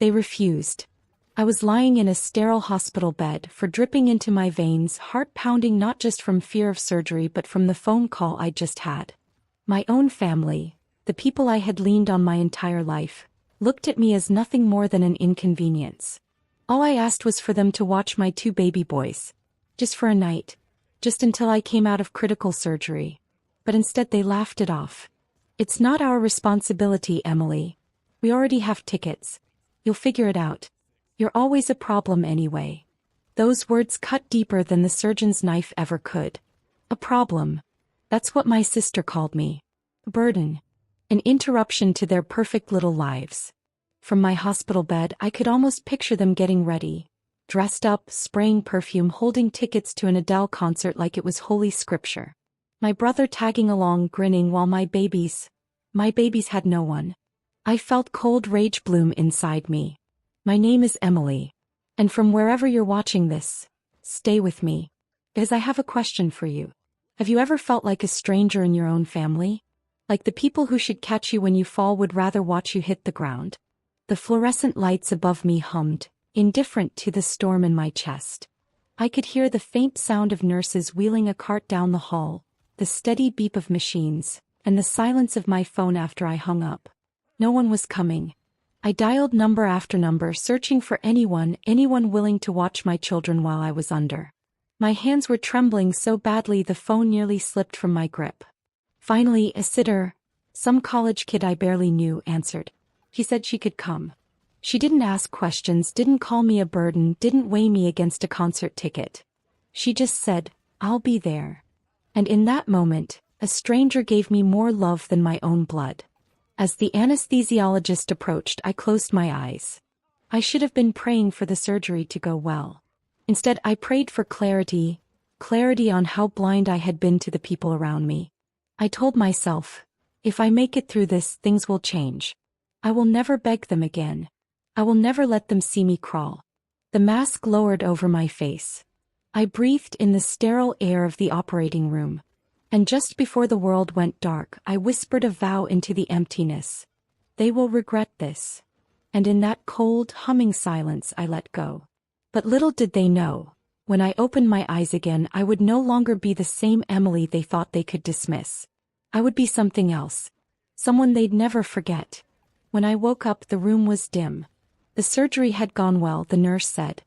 They refused. I was lying in a sterile hospital bed, dripping into my veins, heart pounding not just from fear of surgery but from the phone call I'd just had. My own family, the people I had leaned on my entire life, looked at me as nothing more than an inconvenience. All I asked was for them to watch my 2 baby boys. Just for a night. Just until I came out of critical surgery. But instead they laughed it off. "It's not our responsibility, Emily. We already have tickets. You'll figure it out. You're always a problem anyway." Those words cut deeper than the surgeon's knife ever could. A problem. That's what my sister called me. A burden. An interruption to their perfect little lives. From my hospital bed, I could almost picture them getting ready. Dressed up, spraying perfume, holding tickets to an Adele concert like it was holy scripture. My brother tagging along, grinning, while my babies had no one. I felt cold rage bloom inside me. My name is Emily. And from wherever you're watching this, stay with me. Because I have a question for you. Have you ever felt like a stranger in your own family? Like the people who should catch you when you fall would rather watch you hit the ground? The fluorescent lights above me hummed, indifferent to the storm in my chest. I could hear the faint sound of nurses wheeling a cart down the hall, the steady beep of machines, and the silence of my phone after I hung up. No one was coming. I dialed number after number, searching for anyone willing to watch my children while I was under. My hands were trembling so badly the phone nearly slipped from my grip. Finally, a sitter, some college kid I barely knew, answered. He said she could come. She didn't ask questions, didn't call me a burden, didn't weigh me against a concert ticket. She just said, "I'll be there." And in that moment, a stranger gave me more love than my own blood. As the anesthesiologist approached, I closed my eyes. I should have been praying for the surgery to go well. Instead, I prayed for clarity on how blind I had been to the people around me. I told myself, if I make it through this, things will change. I will never beg them again. I will never let them see me crawl. The mask lowered over my face. I breathed in the sterile air of the operating room. And just before the world went dark, I whispered a vow into the emptiness. They will regret this. And in that cold, humming silence, I let go. But little did they know, when I opened my eyes again, I would no longer be the same Emily they thought they could dismiss. I would be something else. Someone they'd never forget. When I woke up, the room was dim. The surgery had gone well, the nurse said.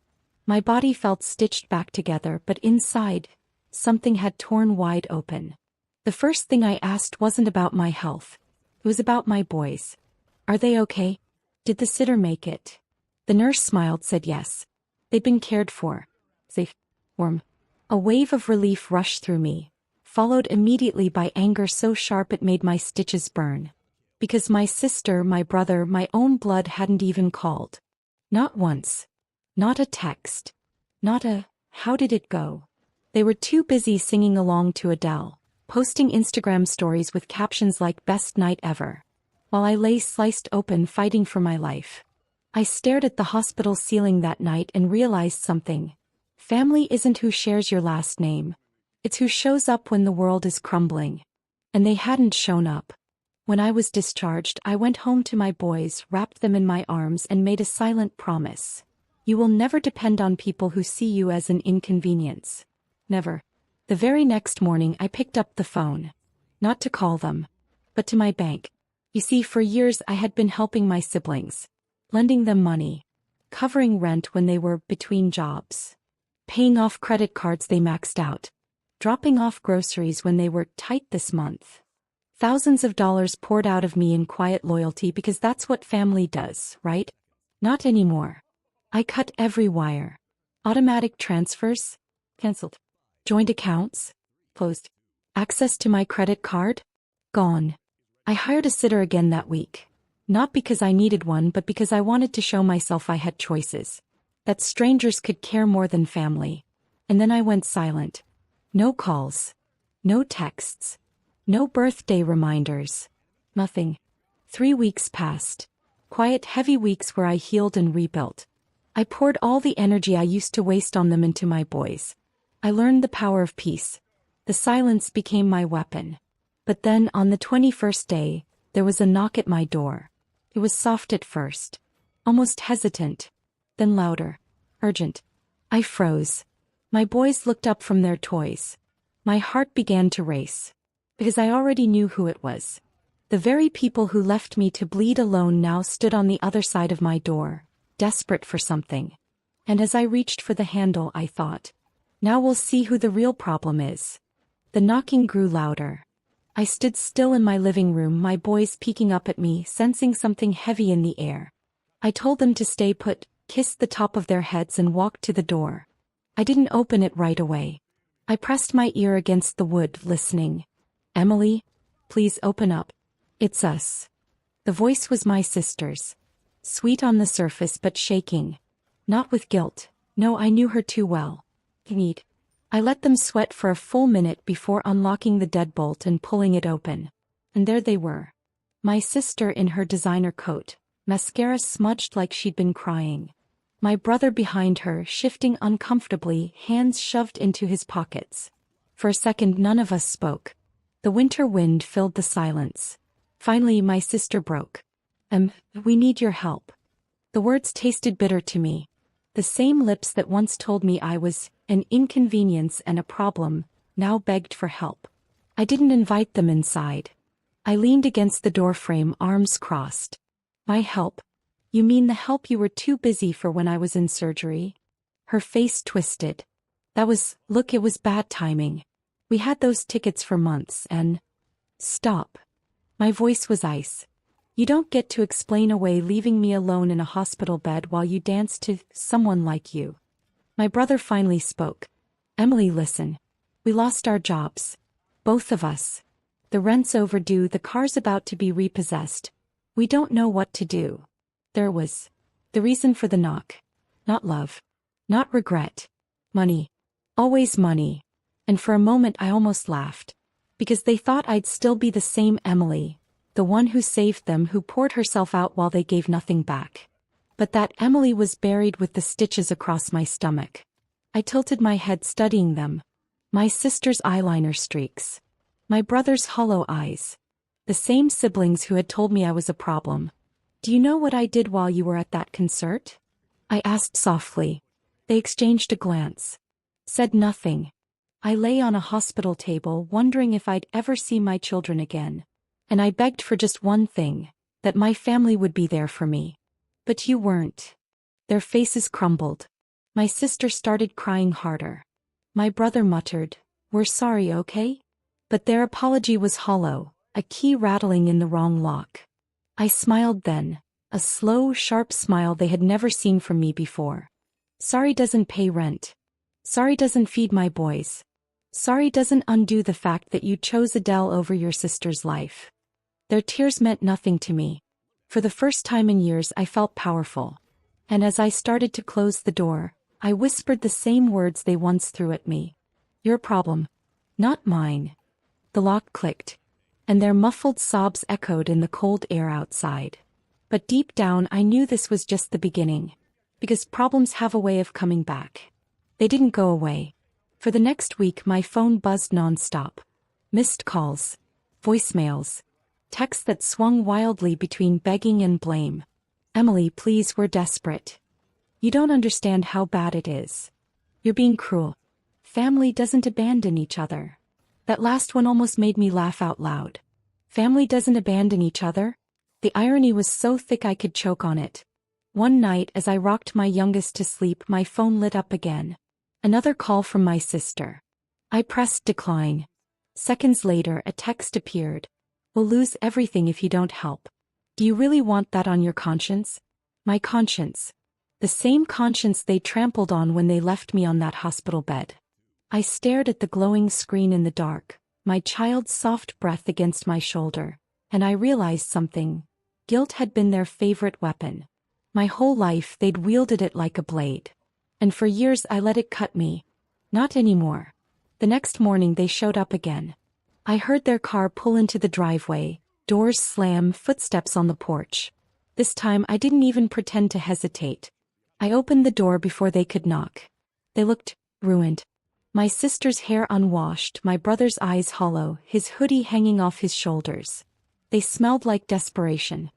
My body felt stitched back together, but inside, something had torn wide open. The first thing I asked wasn't about my health. It was about my boys. Are they okay? Did the sitter make it? The nurse smiled, said yes. They'd been cared for. Safe. Warm. A wave of relief rushed through me, followed immediately by anger so sharp it made my stitches burn. Because my sister, my brother, my own blood hadn't even called. Not once. Not a text. Not a, "How did it go?" They were too busy singing along to Adele, posting Instagram stories with captions like "Best night ever," while I lay sliced open fighting for my life. I stared at the hospital ceiling that night and realized something. Family isn't who shares your last name. It's who shows up when the world is crumbling. And they hadn't shown up. When I was discharged, I went home to my boys, wrapped them in my arms, and made a silent promise. You will never depend on people who see you as an inconvenience. Never. The very next morning, I picked up the phone. Not to call them, but to my bank. You see, for years I had been helping my siblings. Lending them money. Covering rent when they were between jobs. Paying off credit cards they maxed out. Dropping off groceries when they were tight this month. Thousands of dollars poured out of me in quiet loyalty because that's what family does, right? Not anymore. I cut every wire. Automatic transfers? Cancelled. Joint accounts? Closed. Access to my credit card? Gone. I hired a sitter again that week. Not because I needed one, but because I wanted to show myself I had choices. That strangers could care more than family. And then I went silent. No calls. No texts. No birthday reminders. Nothing. 3 weeks passed. Quiet, heavy weeks where I healed and rebuilt. I poured all the energy I used to waste on them into my boys. I learned the power of peace. The silence became my weapon. But then, on the 21st day, there was a knock at my door. It was soft at first. almost hesitant. Then louder. Urgent. I froze. My boys looked up from their toys. My heart began to race. Because I already knew who it was. The very people who left me to bleed alone now stood on the other side of my door, desperate for something. And as I reached for the handle, I thought, now we'll see who the real problem is. The knocking grew louder. I stood still in my living room, my boys peeking up at me, sensing something heavy in the air. I told them to stay put, kissed the top of their heads and walked to the door. I didn't open it right away. I pressed my ear against the wood, listening. Emily, please open up. It's us. The voice was my sister's. Sweet on the surface but shaking. Not with guilt. No, I knew her too well. Need. I let them sweat for a full minute before unlocking the deadbolt and pulling it open. And there they were. My sister in her designer coat, mascara smudged like she'd been crying. My brother behind her, shifting uncomfortably, hands shoved into his pockets. For a second none of us spoke. The winter wind filled the silence. Finally my sister broke. We need your help. The words tasted bitter to me. The same lips that once told me I was an inconvenience and a problem, now begged for help. I didn't invite them inside. I leaned against the doorframe, arms crossed. My help? You mean the help you were too busy for when I was in surgery? Her face twisted. Look, it was bad timing. We had those tickets for months and... Stop. My voice was ice. You don't get to explain away leaving me alone in a hospital bed while you dance to someone like you. My brother finally spoke. Emily, listen. We lost our jobs. Both of us. The rent's overdue, the car's about to be repossessed. We don't know what to do. There was the reason for the knock. Not love. Not regret. Money. Always money. And for a moment I almost laughed. Because they thought I'd still be the same Emily. The one who saved them, who poured herself out while they gave nothing back. But that Emily was buried with the stitches across my stomach. I tilted my head, studying them. My sister's eyeliner streaks. My brother's hollow eyes. The same siblings who had told me I was a problem. Do you know what I did while you were at that concert? I asked softly. They exchanged a glance. Said nothing. I lay on a hospital table, wondering if I'd ever see my children again. And I begged for just one thing, that my family would be there for me. But you weren't. Their faces crumbled. My sister started crying harder. My brother muttered, "We're sorry, okay?" But their apology was hollow, a key rattling in the wrong lock. I smiled then, a slow, sharp smile they had never seen from me before. Sorry doesn't pay rent. Sorry doesn't feed my boys. Sorry doesn't undo the fact that you chose Adele over your sister's life. Their tears meant nothing to me. For the first time in years I felt powerful. And as I started to close the door, I whispered the same words they once threw at me. Your problem. Not mine. The lock clicked. And their muffled sobs echoed in the cold air outside. But deep down I knew this was just the beginning. Because problems have a way of coming back. They didn't go away. For the next week my phone buzzed nonstop. Missed calls. Voicemails. Texts that swung wildly between begging and blame. Emily, please, we're desperate. You don't understand how bad it is. You're being cruel. Family doesn't abandon each other. That last one almost made me laugh out loud. Family doesn't abandon each other? The irony was so thick I could choke on it. One night as I rocked my youngest to sleep, my phone lit up again. Another call from my sister. I pressed decline. Seconds later a text appeared. We'll lose everything if you don't help. Do you really want that on your conscience? My conscience. The same conscience they trampled on when they left me on that hospital bed. I stared at the glowing screen in the dark, my child's soft breath against my shoulder, and I realized something. Guilt had been their favorite weapon. My whole life they'd wielded it like a blade. And for years I let it cut me. Not anymore. The next morning they showed up again. I heard their car pull into the driveway, doors slam, footsteps on the porch. This time I didn't even pretend to hesitate. I opened the door before they could knock. They looked ruined. My sister's hair unwashed, my brother's eyes hollow, his hoodie hanging off his shoulders. They smelled like desperation.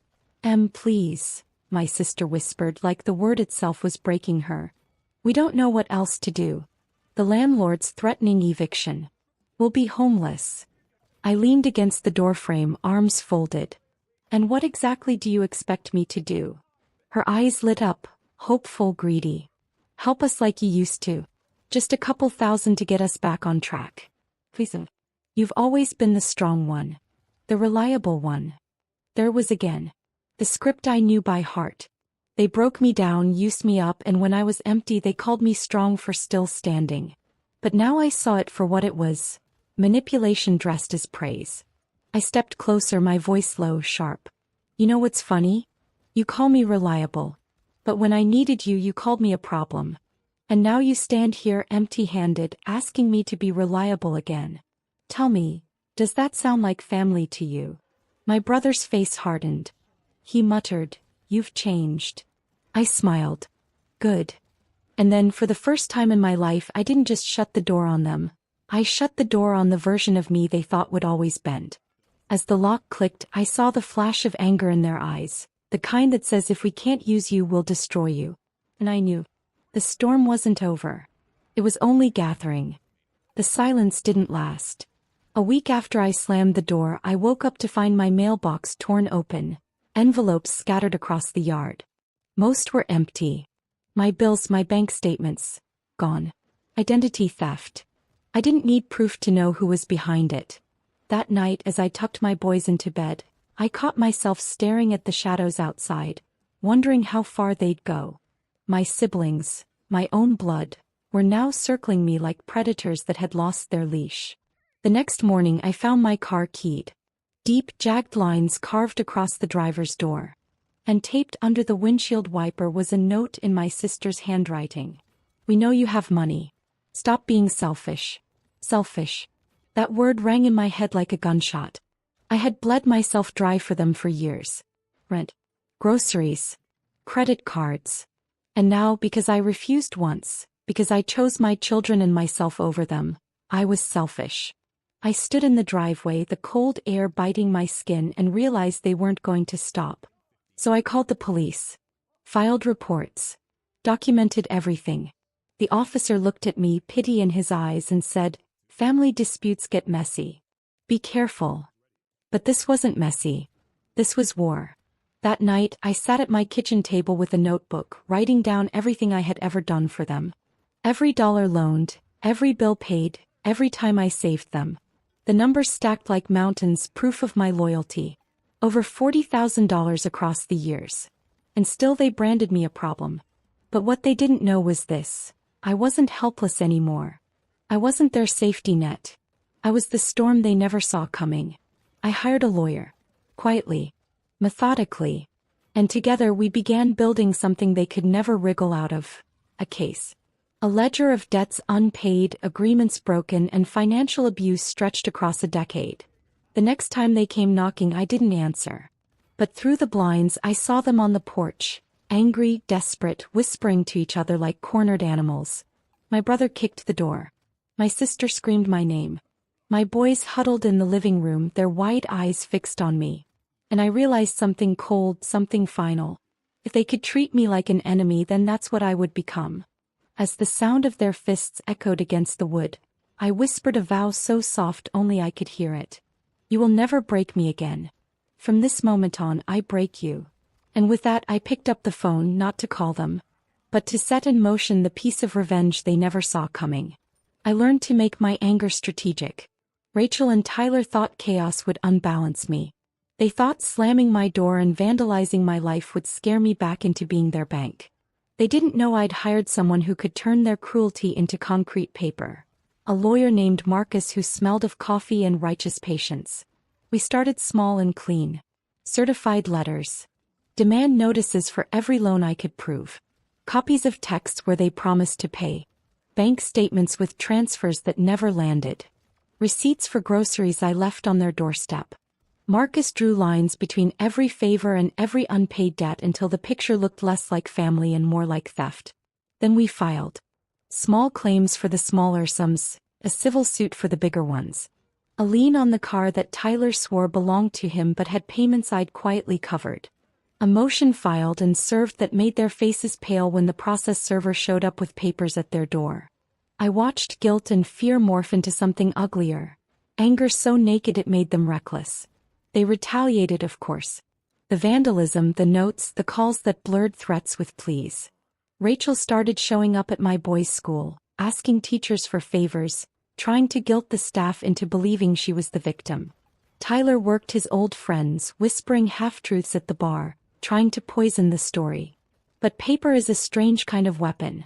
Please. my sister whispered like the word itself was breaking her. We don't know what else to do. The landlord's threatening eviction. We'll be homeless. I leaned against the doorframe, arms folded. And what exactly do you expect me to do? Her eyes lit up, hopeful, greedy. Help us like you used to. Just a couple thousand to get us back on track. Please. You've always been the strong one. The reliable one. There was again. The script I knew by heart. They broke me down, used me up, and when I was empty they called me strong for still standing. But now I saw it for what it was. Manipulation dressed as praise. I stepped closer, my voice low, sharp. You know what's funny? You call me reliable. But when I needed you, you called me a problem. And now you stand here empty-handed, asking me to be reliable again. Tell me, does that sound like family to you? My brother's face hardened. He muttered, "You've changed." I smiled. Good. And then, for the first time in my life, I didn't just shut the door on them. I shut the door on the version of me they thought would always bend. As the lock clicked, I saw the flash of anger in their eyes, the kind that says if we can't use you, we'll destroy you. And I knew. The storm wasn't over. It was only gathering. The silence didn't last. A week after I slammed the door, I woke up to find my mailbox torn open, envelopes scattered across the yard. Most were empty. My bills, my bank statements, gone. Identity theft. I didn't need proof to know who was behind it. That night, as I tucked my boys into bed, I caught myself staring at the shadows outside, wondering how far they'd go. My siblings, my own blood, were now circling me like predators that had lost their leash. The next morning I found my car keyed. Deep, jagged lines carved across the driver's door. And taped under the windshield wiper was a note in my sister's handwriting. We know you have money. Stop being selfish. Selfish. That word rang in my head like a gunshot. I had bled myself dry for them for years. Rent. Groceries. Credit cards. And now, because I refused once, because I chose my children and myself over them, I was selfish. I stood in the driveway, the cold air biting my skin, and realized they weren't going to stop. So I called the police. Filed reports. Documented everything. The officer looked at me, pity in his eyes, and said, "Family disputes get messy. Be careful." But this wasn't messy. This was war. That night, I sat at my kitchen table with a notebook, writing down everything I had ever done for them. Every dollar loaned, every bill paid, every time I saved them. The numbers stacked like mountains, proof of my loyalty. Over $40,000 across the years. And still they branded me a problem. But what they didn't know was this. I wasn't helpless anymore. I wasn't their safety net. I was the storm they never saw coming. I hired a lawyer. Quietly. Methodically. And together we began building something they could never wriggle out of. A case. A ledger of debts unpaid, agreements broken, and financial abuse stretched across a decade. The next time they came knocking, I didn't answer. But through the blinds I saw them on the porch, angry, desperate, whispering to each other like cornered animals. My brother kicked the door. My sister screamed my name. My boys huddled in the living room, their wide eyes fixed on me. And I realized something cold, something final. If they could treat me like an enemy, then that's what I would become. As the sound of their fists echoed against the wood, I whispered a vow so soft only I could hear it. You will never break me again. From this moment on, I break you. And with that I picked up the phone, not to call them, but to set in motion the piece of revenge they never saw coming. I learned to make my anger strategic. Rachel and Tyler thought chaos would unbalance me. They thought slamming my door and vandalizing my life would scare me back into being their bank. They didn't know I'd hired someone who could turn their cruelty into concrete paper. A lawyer named Marcus who smelled of coffee and righteous patience. We started small and clean. Certified letters. Demand notices for every loan I could prove. Copies of texts where they promised to pay. Bank statements with transfers that never landed. Receipts for groceries I left on their doorstep. Marcus drew lines between every favor and every unpaid debt until the picture looked less like family and more like theft. Then we filed. Small claims for the smaller sums, a civil suit for the bigger ones. A lien on the car that Tyler swore belonged to him but had payments I'd quietly covered. A motion filed and served that made their faces pale when the process server showed up with papers at their door. I watched guilt and fear morph into something uglier. Anger so naked it made them reckless. They retaliated, of course. The vandalism, the notes, the calls that blurred threats with pleas. Rachel started showing up at my boys' school, asking teachers for favors, trying to guilt the staff into believing she was the victim. Tyler worked his old friends, whispering half-truths at the bar, trying to poison the story. But paper is a strange kind of weapon.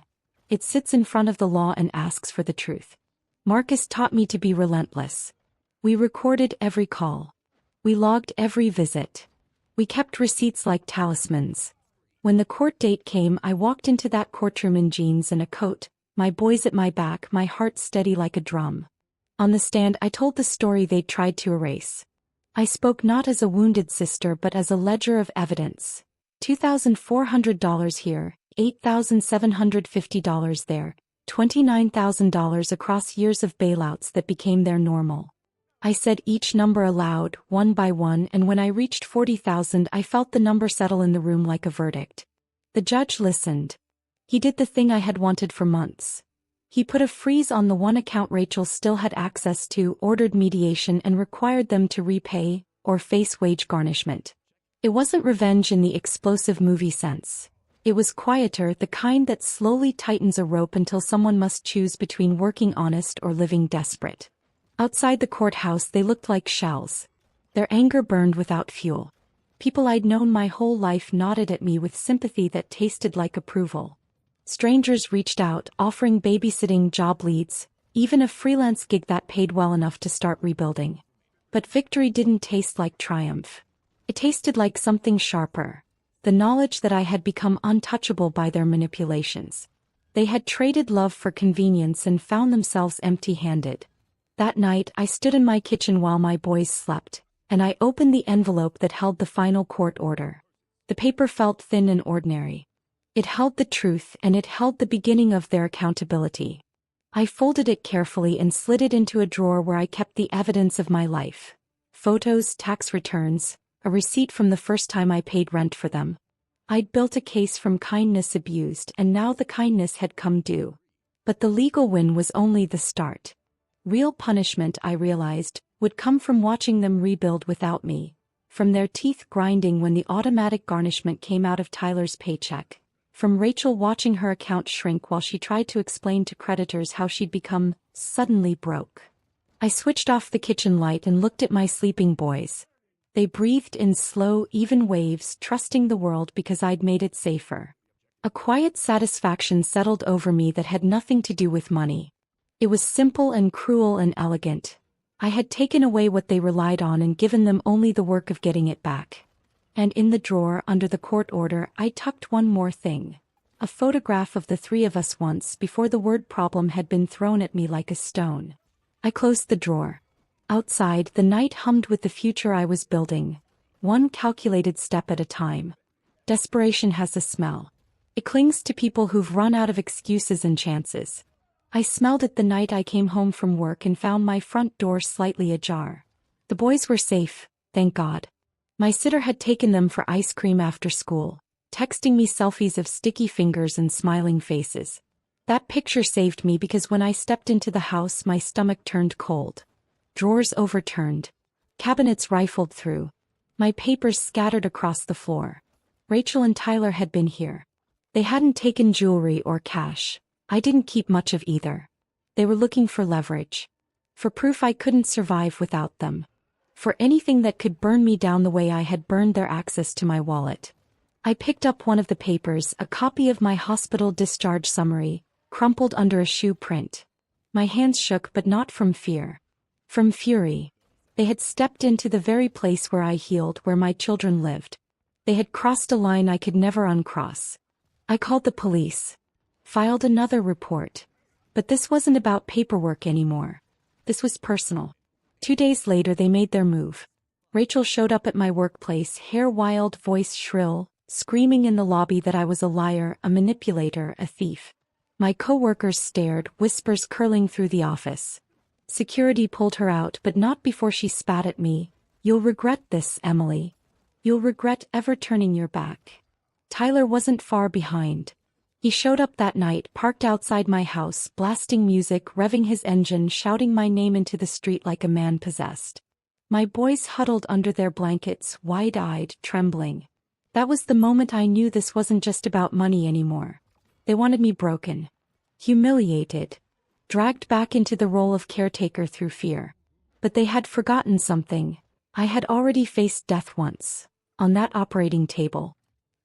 It sits in front of the law and asks for the truth. Marcus taught me to be relentless. We recorded every call. We logged every visit. We kept receipts like talismans. When the court date came, I walked into that courtroom in jeans and a coat, my boys at my back, my heart steady like a drum. On the stand, I told the story they'd tried to erase. I spoke not as a wounded sister but as a ledger of evidence. $2,400 here, $8,750 there, $29,000 across years of bailouts that became their normal. I said each number aloud, one by one, and when I reached 40,000 I felt the number settle in the room like a verdict. The judge listened. He did the thing I had wanted for months. He put a freeze on the one account Rachel still had access to, ordered mediation and required them to repay, or face wage garnishment. It wasn't revenge in the explosive movie sense. It was quieter, the kind that slowly tightens a rope until someone must choose between working honest or living desperate. Outside the courthouse they looked like shells. Their anger burned without fuel. People I'd known my whole life nodded at me with sympathy that tasted like approval. Strangers reached out, offering babysitting job leads, even a freelance gig that paid well enough to start rebuilding. But victory didn't taste like triumph. It tasted like something sharper. The knowledge that I had become untouchable by their manipulations. They had traded love for convenience and found themselves empty-handed. That night I stood in my kitchen while my boys slept, and I opened the envelope that held the final court order. The paper felt thin and ordinary. It held the truth, and it held the beginning of their accountability. I folded it carefully and slid it into a drawer where I kept the evidence of my life. Photos, tax returns, a receipt from the first time I paid rent for them. I'd built a case from kindness abused, and now the kindness had come due. But the legal win was only the start. Real punishment, I realized, would come from watching them rebuild without me, from their teeth grinding when the automatic garnishment came out of Tyler's paycheck, from Rachel watching her account shrink while she tried to explain to creditors how she'd become suddenly broke. I switched off the kitchen light and looked at my sleeping boys. They breathed in slow, even waves, trusting the world because I'd made it safer. A quiet satisfaction settled over me that had nothing to do with money. It was simple and cruel and elegant. I had taken away what they relied on and given them only the work of getting it back. And in the drawer under the court order I tucked one more thing. A photograph of the three of us once before the word problem had been thrown at me like a stone. I closed the drawer. Outside, the night hummed with the future I was building, one calculated step at a time. Desperation has a smell. It clings to people who've run out of excuses and chances. I smelled it the night I came home from work and found my front door slightly ajar. The boys were safe, thank God. My sitter had taken them for ice cream after school, texting me selfies of sticky fingers and smiling faces. That picture saved me because when I stepped into the house my stomach turned cold. Drawers overturned. Cabinets rifled through. My papers scattered across the floor. Rachel and Tyler had been here. They hadn't taken jewelry or cash. I didn't keep much of either. They were looking for leverage. For proof I couldn't survive without them. For anything that could burn me down the way I had burned their access to my wallet. I picked up one of the papers, a copy of my hospital discharge summary, crumpled under a shoe print. My hands shook, but not from fear. From fury. They had stepped into the very place where I healed, where my children lived. They had crossed a line I could never uncross. I called the police. Filed another report. But this wasn't about paperwork anymore. This was personal. 2 days later they made their move. Rachel showed up at my workplace, hair wild, voice shrill, screaming in the lobby that I was a liar, a manipulator, a thief. My co-workers stared, whispers curling through the office. Security pulled her out, but not before she spat at me. "You'll regret this, Emily." You'll regret ever turning your back. Tyler wasn't far behind. He showed up that night, parked outside my house, blasting music, revving his engine, shouting my name into the street like a man possessed. My boys huddled under their blankets, wide-eyed, trembling. That was the moment I knew this wasn't just about money anymore. They wanted me broken, humiliated, dragged back into the role of caretaker through fear. But they had forgotten something. I had already faced death once, on that operating table.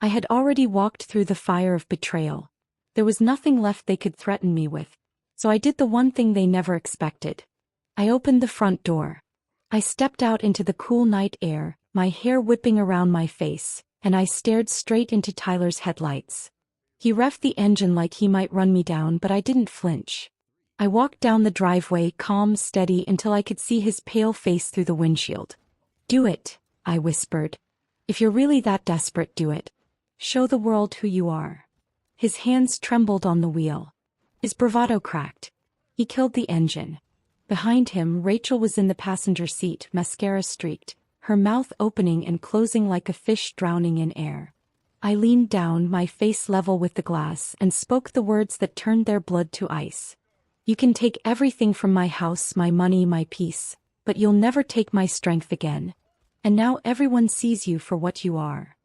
I had already walked through the fire of betrayal. There was nothing left they could threaten me with. So I did the one thing they never expected. I opened the front door. I stepped out into the cool night air, my hair whipping around my face, and I stared straight into Tyler's headlights. He revved the engine like he might run me down, but I didn't flinch. I walked down the driveway, calm, steady, until I could see his pale face through the windshield. "Do it," I whispered. "If you're really that desperate, do it. Show the world who you are." His hands trembled on the wheel. His bravado cracked. He killed the engine. Behind him, Rachel was in the passenger seat, mascara streaked, her mouth opening and closing like a fish drowning in air. I leaned down, my face level with the glass, and spoke the words that turned their blood to ice. "You can take everything from my house, my money, my peace, but you'll never take my strength again. And now everyone sees you for what you are."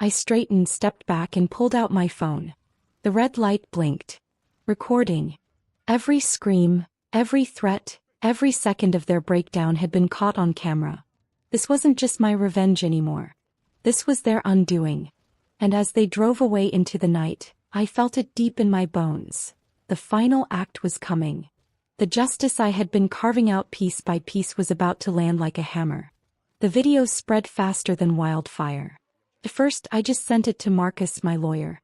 I straightened, stepped back, and pulled out my phone. The red light blinked. Recording. Every scream, every threat, every second of their breakdown had been caught on camera. This wasn't just my revenge anymore. This was their undoing. And as they drove away into the night, I felt it deep in my bones. The final act was coming. The justice I had been carving out piece by piece was about to land like a hammer. The video spread faster than wildfire. At first, I just sent it to Marcus, my lawyer.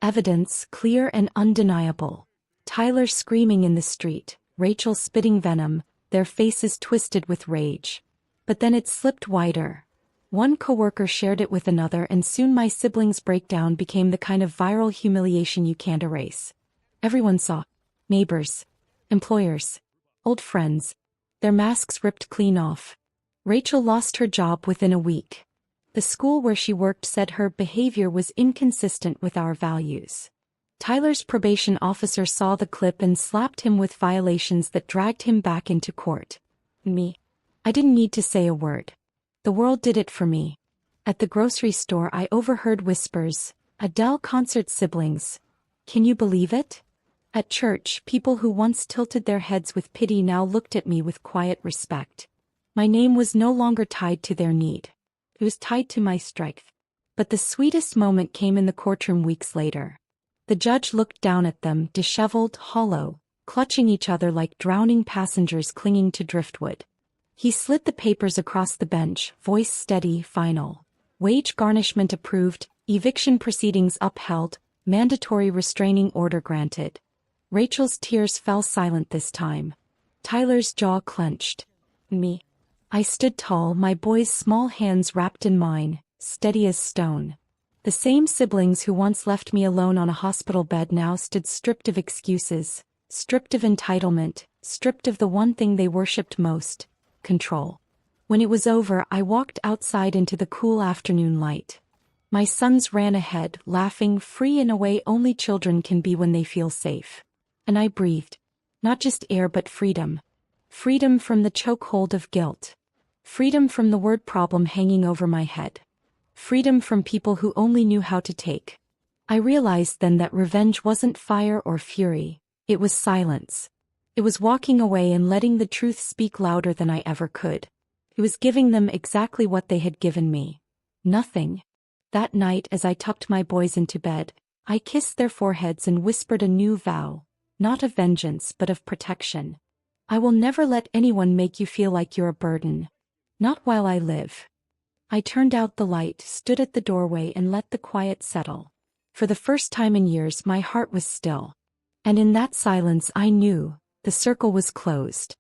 Evidence, clear and undeniable. Tyler screaming in the street, Rachel spitting venom, their faces twisted with rage. But then it slipped wider. One coworker shared it with another, and soon my siblings' breakdown became the kind of viral humiliation you can't erase. Everyone saw. Neighbors. Employers. Old friends. Their masks ripped clean off. Rachel lost her job within a week. The school where she worked said her behavior was inconsistent with our values. Tyler's probation officer saw the clip and slapped him with violations that dragged him back into court. Me. I didn't need to say a word. The world did it for me. At the grocery store, I overheard whispers. Adele concert siblings. Can you believe it? At church, people who once tilted their heads with pity now looked at me with quiet respect. My name was no longer tied to their need. It was tied to my strength. But the sweetest moment came in the courtroom weeks later. The judge looked down at them, disheveled, hollow, clutching each other like drowning passengers clinging to driftwood. He slid the papers across the bench, voice steady, final. Wage garnishment approved, eviction proceedings upheld, mandatory restraining order granted. Rachel's tears fell silent this time. Tyler's jaw clenched. Me. I stood tall, my boy's small hands wrapped in mine, steady as stone. The same siblings who once left me alone on a hospital bed now stood stripped of excuses, stripped of entitlement, stripped of the one thing they worshipped most, control. When it was over, I walked outside into the cool afternoon light. My sons ran ahead, laughing, free in a way only children can be when they feel safe. And I breathed. Not just air but freedom. Freedom from the chokehold of guilt. Freedom from the word problem hanging over my head. Freedom from people who only knew how to take. I realized then that revenge wasn't fire or fury. It was silence. It was walking away and letting the truth speak louder than I ever could. It was giving them exactly what they had given me. Nothing. That night, as I tucked my boys into bed, I kissed their foreheads and whispered a new vow. Not of vengeance, but of protection. I will never let anyone make you feel like you're a burden. Not while I live. I turned out the light, stood at the doorway, and let the quiet settle. For the first time in years, my heart was still. And in that silence I knew, the circle was closed.